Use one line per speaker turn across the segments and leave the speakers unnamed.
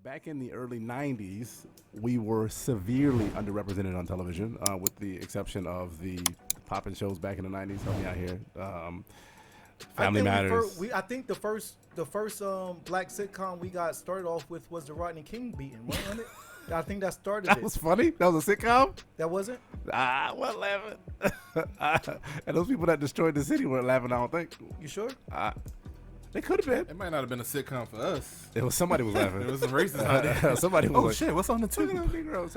Back in the early 90s, we were severely underrepresented on television, with the exception of the poppin' shows back in the 90s. Help me out here. Family Matters.
I think the first black sitcom we got started off with was the Rodney King beating, wasn't it? I think that started
That
it.
was funny. That was a sitcom.
That wasn't?
What laughing? And those people that destroyed the city weren't laughing, I don't think.
You sure?
They could have been.
It might not have been a sitcom for us.
It was somebody was laughing.
It was some racist out there.
Somebody was
Oh
like,
shit, what's on the
look at
tube?
those Negroes.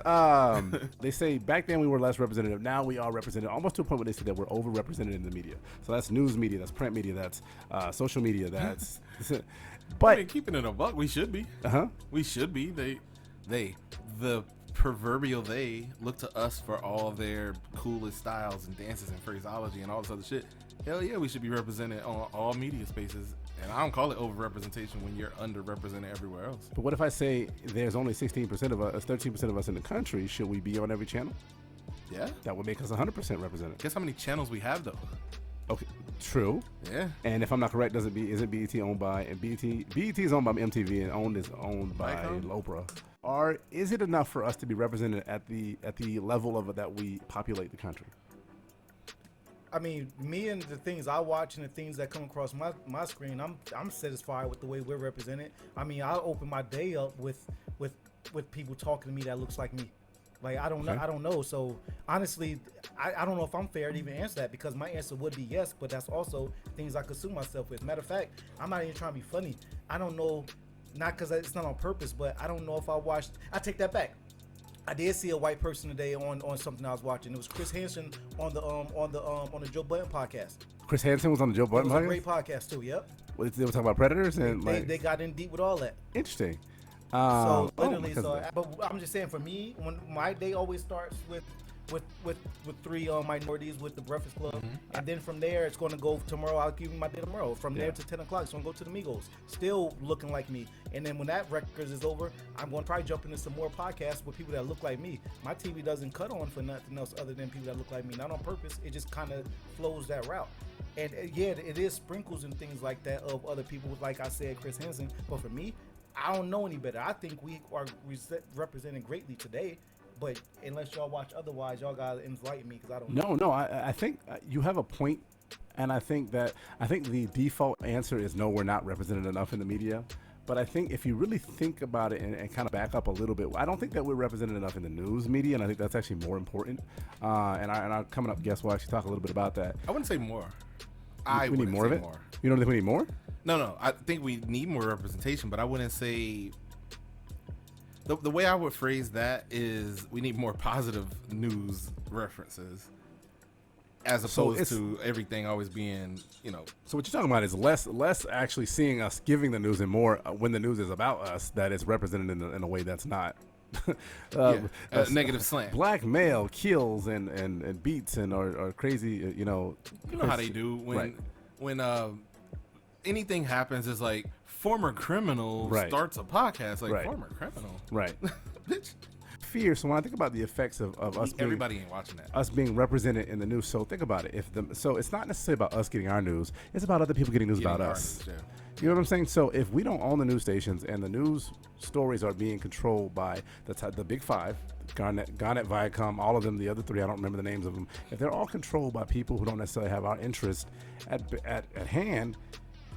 They say back then we were less representative. Now we are represented, almost to a point where they say that we're overrepresented in the media. So that's news media, that's print media, that's social media, that's. But
I mean, keeping it a buck, we should be. We should be. The proverbial they look to us for all their coolest styles and dances and phraseology and all this other shit. Hell yeah, we should be represented on all media spaces. And I don't call it overrepresentation when you're underrepresented everywhere else.
But what if I say there's only 16% of us, 13% of us in the country? Should we be on every channel?
Yeah.
That would make us 100% represented.
Guess how many channels we have though?
Okay, true.
Yeah.
And if I'm not correct, isn't BET owned by BET is owned by MTV and is owned by Oprah? Or is it enough for us to be represented at the level of it that we populate the country?
I mean, me and the things I watch and the things that come across my screen, I'm satisfied with the way we're represented. I mean, I open my day up with people talking to me that looks like me. Like I don't know. So honestly, I don't know if I'm fair to even answer that, because my answer would be yes, but that's also things I consume myself with. Matter of fact, I'm not even trying to be funny. I don't know, not because it's not on purpose, but I don't know if I take that back. I did see a white person today on something I was watching. It was Chris Hansen on the Joe Budden podcast.
Chris Hansen was on the Joe Budden podcast?
It was a great podcast too. Yep.
They were talking about predators and
they got in deep with all that.
Interesting.
So literally, but I'm just saying, for me, when my day always starts with three minorities with the Breakfast Club, and then from there it's going to go tomorrow. I'll give you my day tomorrow. From there to 10 o'clock, it's going to go to the Migos, still looking like me. And then when that record is over, I'm going to probably jump into some more podcasts with people that look like me. My TV doesn't cut on for nothing else other than people that look like me, not on purpose. It just kind of flows that route. And yeah, it is sprinkles and things like that of other people, like I said, Chris Hansen. But for me, I don't know any better. I think we are represented greatly today. But unless y'all watch otherwise, y'all gotta enlighten me, because I don't know.
No, I think you have a point, and I think the default answer is no, we're not represented enough in the media. But I think if you really think about it and kind of back up a little bit, I don't think that we're represented enough in the news media, and I think that's actually more important. And our coming up guest will actually talk a little bit about that.
I wouldn't say more.
We need more of it? You don't think we need more?
No. I think we need more representation, but I wouldn't say. The way I would phrase that is we need more positive news references, as opposed to everything always being,
So what you're talking about is less actually seeing us giving the news, and more when the news is about us, that it's represented in a way that's not.
Negative slant.
Black male kills and beats and are crazy. You know
how they do when anything happens. It's like former criminal starts a podcast. Like former criminal,
right?
Bitch.
Fear. So when I think about the effects of us,
everybody ain't watching that.
Us being represented in the news. So think about it. So it's not necessarily about us getting our news. It's about other people getting news about us.
News, yeah.
You know what I'm saying? So if we don't own the news stations and the news stories are being controlled by the big five, Garnet, Viacom, all of them, the other three, I don't remember the names of them. If they're all controlled by people who don't necessarily have our interest at hand,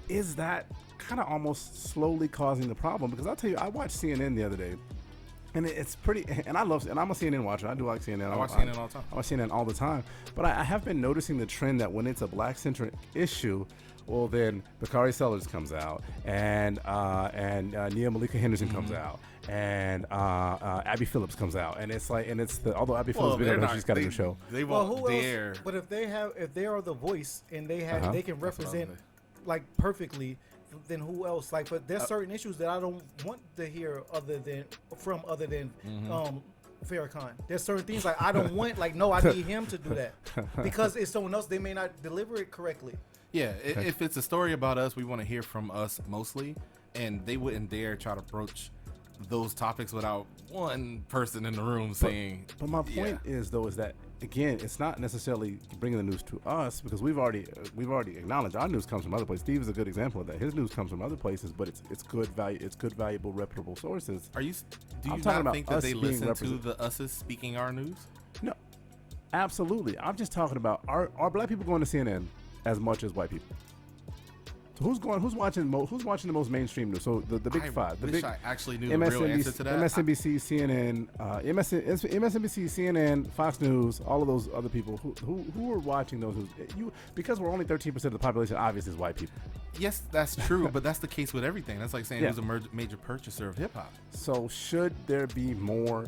is that kind of almost slowly causing the problem? Because I'll tell you, I watched CNN the other day. And it's pretty, and I'm a CNN watcher. I do like CNN.
I watch CNN all the time.
I watch CNN all the time. But I have been noticing the trend that when it's a black-centric issue, well, then Bakari Sellers comes out, and Nia Malika Henderson comes out, and Abby Phillips comes out, and it's like, although Abby Phillips she's got a new show.
They won't dare.
Else, but if they are the voice and they can represent like perfectly, then who else? Like, but there's certain issues that I don't want to hear other than Farrakhan. There's certain things like I don't want. Like, no, I need him to do that because it's someone else. They may not deliver it correctly.
Yeah, if it's a story about us, we want to hear from us mostly, and they wouldn't dare try to broach those topics without one person in the room saying.
But my point is that again, it's not necessarily bringing the news to us because we've already acknowledged our news comes from other places. Steve is a good example of that. His news comes from other places, but it's good value. It's good, valuable, reputable sources.
Do you
I'm talking
not
about
think that they listen to
represented.
the us's speaking our news?
No, absolutely. I'm just talking about are black people going to CNN as much as white people? So who's watching the most mainstream news? So the big five. The
wish
big
I actually knew the real answer to that.
MSNBC, CNN, MSNBC, CNN, Fox News, all of those other people who are watching those news. Because we're only 13% of the population, obviously is white people.
Yes, that's true, but that's the case with everything. That's like saying who's a major purchaser of hip hop.
So should there be more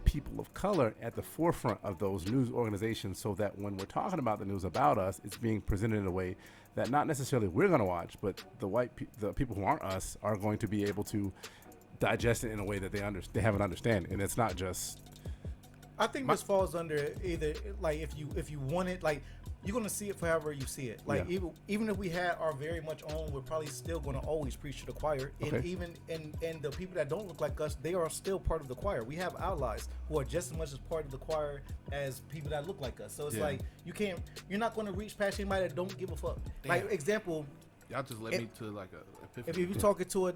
people of color at the forefront of those news organizations so that when we're talking about the news about us, it's being presented in a way that not necessarily we're going to watch, but the people who aren't us are going to be able to digest it in a way that they have an understanding, and it's not just.
I think this falls under either like if you want it, like you're gonna see it for however you see it. Like even if we had our very much own, we're probably still gonna always preach to the choir. And even and the people that don't look like us, they are still part of the choir. We have allies who are just as much as part of the choir as people that look like us. So it's like you're not gonna reach past anybody that don't give a fuck. Damn. Like example.
Y'all just led me to like a epiphany.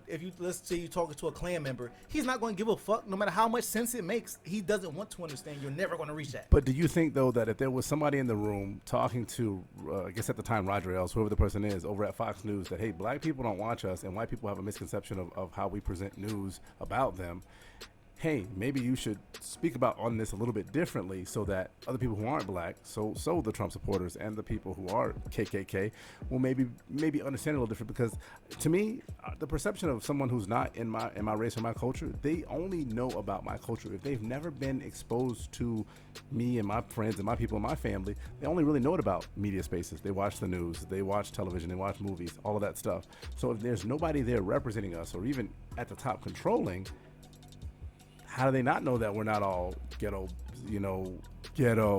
If let's say you're talking to a Klan member, he's not going to give a fuck no matter how much sense it makes. He doesn't want to understand. You're never going to reach that.
But do you think though that if there was somebody in the room talking to, I guess at the time Roger Ailes, whoever the person is over at Fox News, that hey, black people don't watch us and white people have a misconception of how we present news about them. Hey, maybe you should speak about on this a little bit differently so that other people who aren't black, so the Trump supporters and the people who are KKK will maybe understand it a little different. Because to me, the perception of someone who's not in my race or my culture, they only know about my culture if they've never been exposed to me and my friends and my people and my family. They only really know it about media spaces. They watch the news, they watch television, they watch movies, all of that stuff. So if there's nobody there representing us or even at the top controlling, how do they not know that we're not all ghetto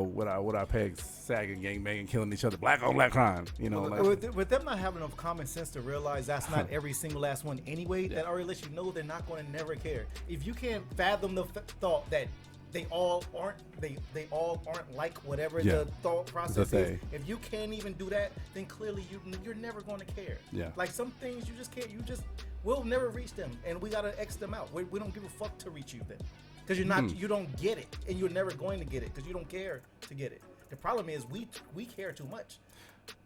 with our pegs sagging, gang banging, killing each other, black on black crime,
with them not having enough common sense to realize that's not every single last one anyway, that already lets you know they're not going to never care. If you can't fathom the thought that they all aren't like whatever the thought process is. If you can't even do that, then clearly you're never going to care.
Yeah.
Like some things you just can't. We'll never reach them, and we gotta X them out. We don't give a fuck to reach you then, because you don't get it, and you're never going to get it because you don't care to get it. The problem is we care too much.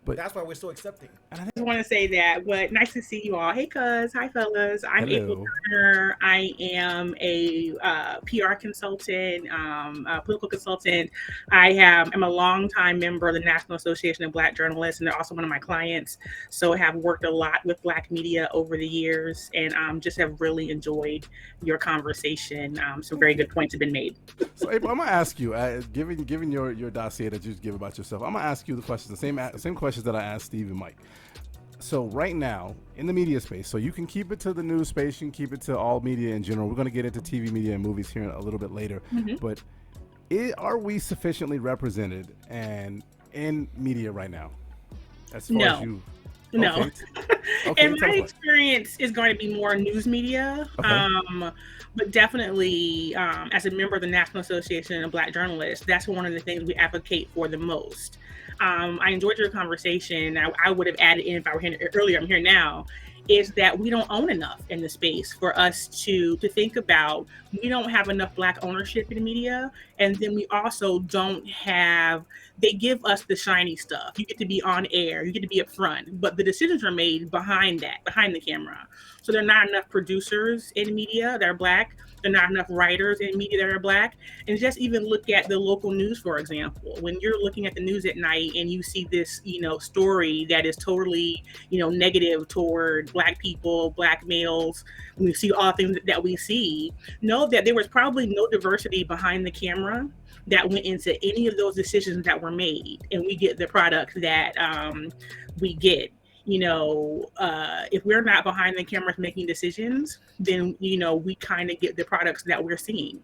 But that's why we're so accepting.
I just want to say that, but nice to see you all. Hey, cuz. Hi, fellas. I'm
Hello.
April Turner. I am a PR consultant, political consultant. I'm a longtime member of the National Association of Black Journalists, and they're also one of my clients. So I have worked a lot with Black media over the years, and just have really enjoyed your conversation. Some very good points have been made.
So, April, I'm gonna ask you, given your dossier that you give about yourself, I'm gonna ask you the questions, the same questions that I asked Steve and Mike. So right now in the media space, so you can keep it to the news space, you can keep it to all media in general. We're going to get into TV media and movies here a little bit later, but are we sufficiently represented and in media right now? As far as you,
no.
Okay,
and my experience is going to be more news media, but definitely as a member of the National Association of Black Journalists, that's one of the things we advocate for the most. I enjoyed your conversation. I would have added in if I were here earlier, I'm here now, is that we don't own enough in the space for us to think about. We don't have enough Black ownership in the media. And then we also don't have, they give us the shiny stuff. You get to be on air, you get to be up front, but the decisions are made behind the camera. So there are not enough producers in media that are Black. There are not enough writers in media that are Black. And just even look at the local news, for example. When you're looking at the news at night and you see this, story that is totally, negative toward Black people, Black males, we see all things that we see, know that there was probably no diversity behind the camera that went into any of those decisions that were made. And we get the product that we get. If we're not behind the cameras making decisions, then, we kind of get the products that we're seeing.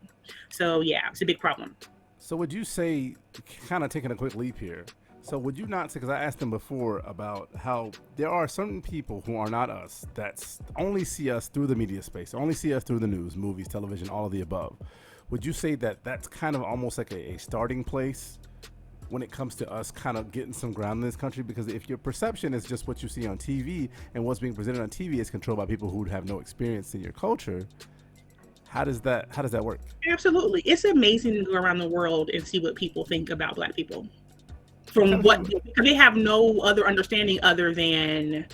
So, yeah, it's a big problem.
So would you say, kind of taking a quick leap here, so would you not say, because I asked them before about how there are certain people who are not us that only see us through the media space, only see us through the news, movies, television, all of the above. would you say that that's kind of almost like a starting place when it comes to us kind of getting some ground in this country? Because if your perception is just what you see on TV, and what's being presented on TV is controlled by people who have no experience in your culture, how does that work?
Absolutely. It's amazing to go around the world and see what people think about Black people. Because they have no other understanding other than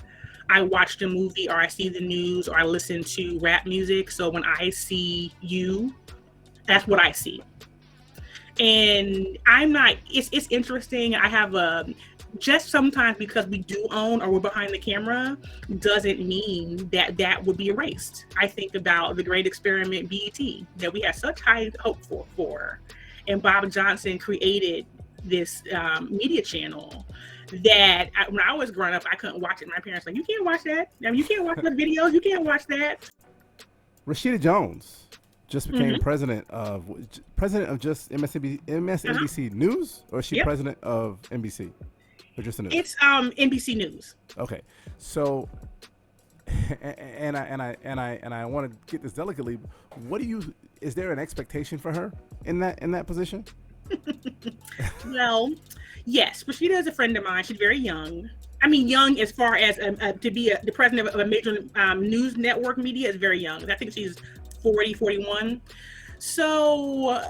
I watched a movie, or I see the news, or I listen to rap music. So when I see you, that's what I see. And it's interesting. I have just sometimes because we do own or we're behind the camera doesn't mean that would be erased. I think about the Great Experiment, BET, that we had such high hope for. And Bob Johnson created this media channel that when I was growing up, I couldn't watch it. My parents were like, you can't watch that. I mean, you can't watch the videos. You can't watch that.
Rashida Jones just became president of just MSNBC News, or is she president of NBC? Or just the news?
It's NBC News.
Okay, so and I want to get this delicately. Is there an expectation for her in that position?
Well, yes, Rashida is a friend of mine. She's very young. I mean, young as far as to be the president of a major news network media is very young. I think she's 40, 41. So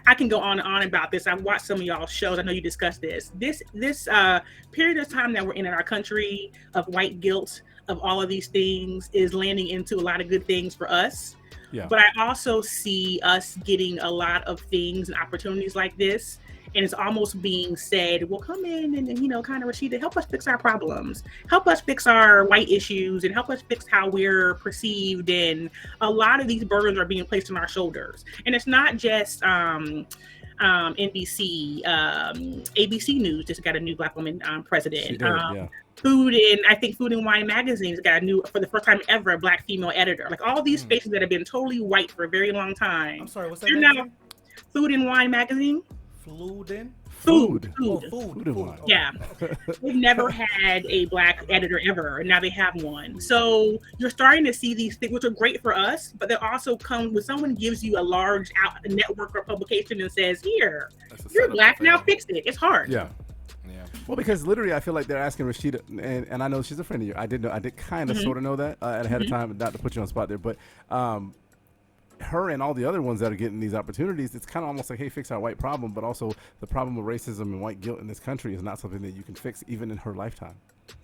I can go on and on about this. I've watched some of y'all's shows. I know you discussed this. This period of time that we're in our country of white guilt, of all of these things, is landing into a lot of good things for us. Yeah. But I also see us getting a lot of things and opportunities like this. And it's almost being said, well, come in and kind of, Rashida, help us fix our problems. Help us fix our white issues and help us fix how we're perceived. And a lot of these burdens are being placed on our shoulders. And it's not just NBC, ABC News just got a new Black woman president. She did, Food and Wine magazine's got a new, for the first time ever, a Black female editor. Like all these spaces that have been totally white for a very long time.
I'm sorry, what's that name?
Food and Wine magazine.
Food.
Food. Yeah. They've never had a Black editor ever, and now they have one. So you're starting to see these things, which are great for us, but they also come when someone gives you a large network or publication and says, here, you're Black, now fix it. It's hard.
Yeah. Well, because literally, I feel like they're asking Rashida, and I know she's a friend of yours. I did kind of sort of know that ahead of time, not to put you on the spot there, but her and all the other ones that are getting these opportunities, it's kind of almost like, hey, fix our white problem, but also the problem of racism and white guilt in this country is not something that you can fix even in her lifetime.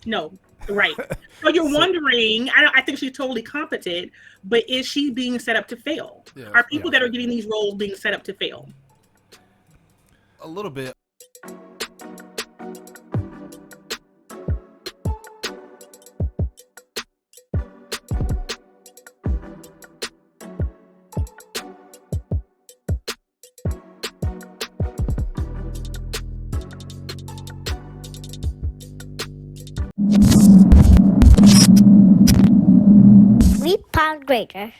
No, right. So you're wondering, I think she's totally competent, but is she being set up to fail? Yeah, are people that are getting these roles being set up to fail?
A little bit.
We pound greater.